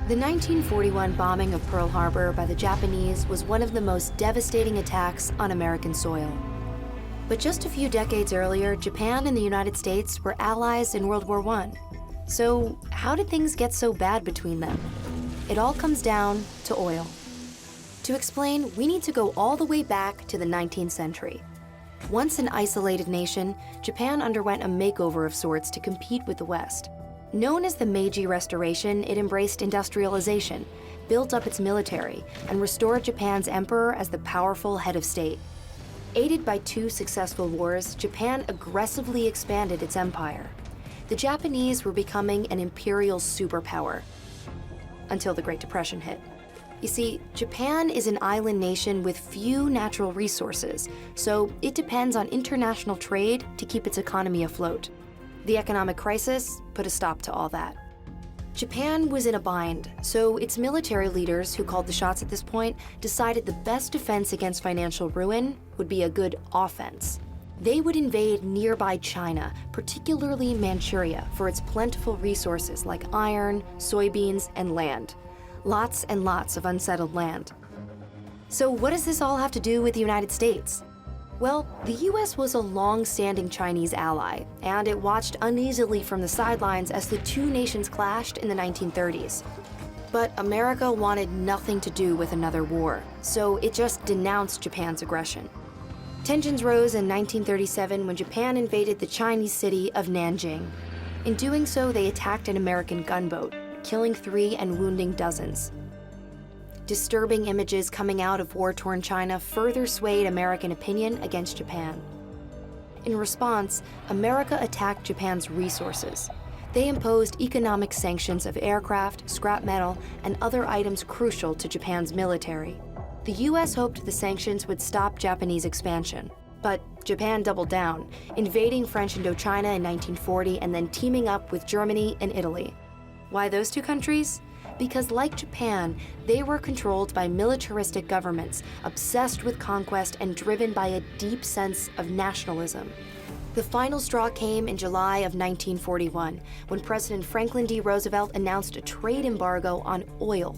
The 1941 bombing of Pearl Harbor by the Japanese was one of the most devastating attacks on American soil. But just a few decades earlier, Japan and the United States were allies in World War I. So how did things get so bad between them? It all comes down to oil. To explain, we need to go all the way back to the 19th century. Once an isolated nation, Japan underwent a makeover of sorts to compete with the West. Known as the Meiji Restoration, it embraced industrialization, built up its military, and restored Japan's emperor as the powerful head of state. Aided by two successful wars, Japan aggressively expanded its empire. The Japanese were becoming an imperial superpower, until the Great Depression hit. You see, Japan is an island nation with few natural resources, so it depends on international trade to keep its economy afloat. The economic crisis put a stop to all that. Japan was in a bind, so its military leaders, who called the shots at this point, decided the best defense against financial ruin would be a good offense. They would invade nearby China, particularly Manchuria, for its plentiful resources like iron, soybeans, and land. Lots and lots of unsettled land. So what does this all have to do with the United States? Well, the US was a long-standing Chinese ally, and it watched uneasily from the sidelines as the two nations clashed in the 1930s. But America wanted nothing to do with another war, so it just denounced Japan's aggression. Tensions rose in 1937 when Japan invaded the Chinese city of Nanjing. In doing so, they attacked an American gunboat, killing 3 and wounding dozens. Disturbing images coming out of war-torn China further swayed American opinion against Japan. In response, America attacked Japan's resources. They imposed economic sanctions of aircraft, scrap metal, and other items crucial to Japan's military. The US hoped the sanctions would stop Japanese expansion. But Japan doubled down, invading French Indochina in 1940 and then teaming up with Germany and Italy. Why those two countries? Because like Japan, they were controlled by militaristic governments, obsessed with conquest and driven by a deep sense of nationalism. The final straw came in July of 1941, when President Franklin D. Roosevelt announced a trade embargo on oil.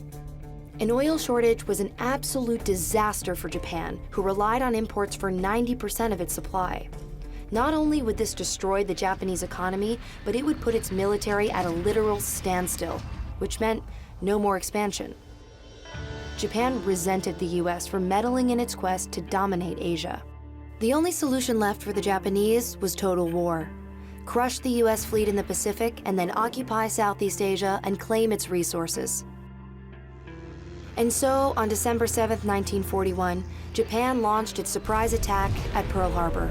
An oil shortage was an absolute disaster for Japan, who relied on imports for 90% of its supply. Not only would this destroy the Japanese economy, but it would put its military at a literal standstill, which meant no more expansion. Japan resented the US for meddling in its quest to dominate Asia. The only solution left for the Japanese was total war. Crush the US fleet in the Pacific and then occupy Southeast Asia and claim its resources. And so, on December 7, 1941, Japan launched its surprise attack at Pearl Harbor.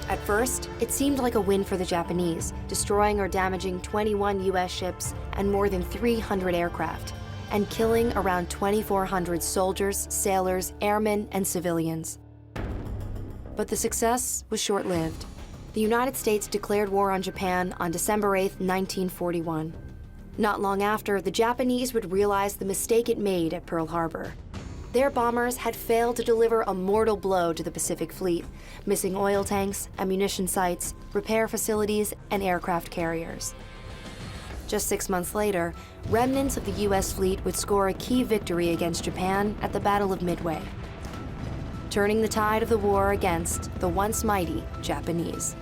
At first, it seemed like a win for the Japanese, destroying or damaging 21 US ships and more than 300 aircraft, and killing around 2,400 soldiers, sailors, airmen, and civilians. But the success was short-lived. The United States declared war on Japan on December 8, 1941. Not long after, the Japanese would realize the mistake it made at Pearl Harbor. Their bombers had failed to deliver a mortal blow to the Pacific Fleet, missing oil tanks, ammunition sites, repair facilities, and aircraft carriers. Just 6 months later, remnants of the US fleet would score a key victory against Japan at the Battle of Midway, turning the tide of the war against the once mighty Japanese.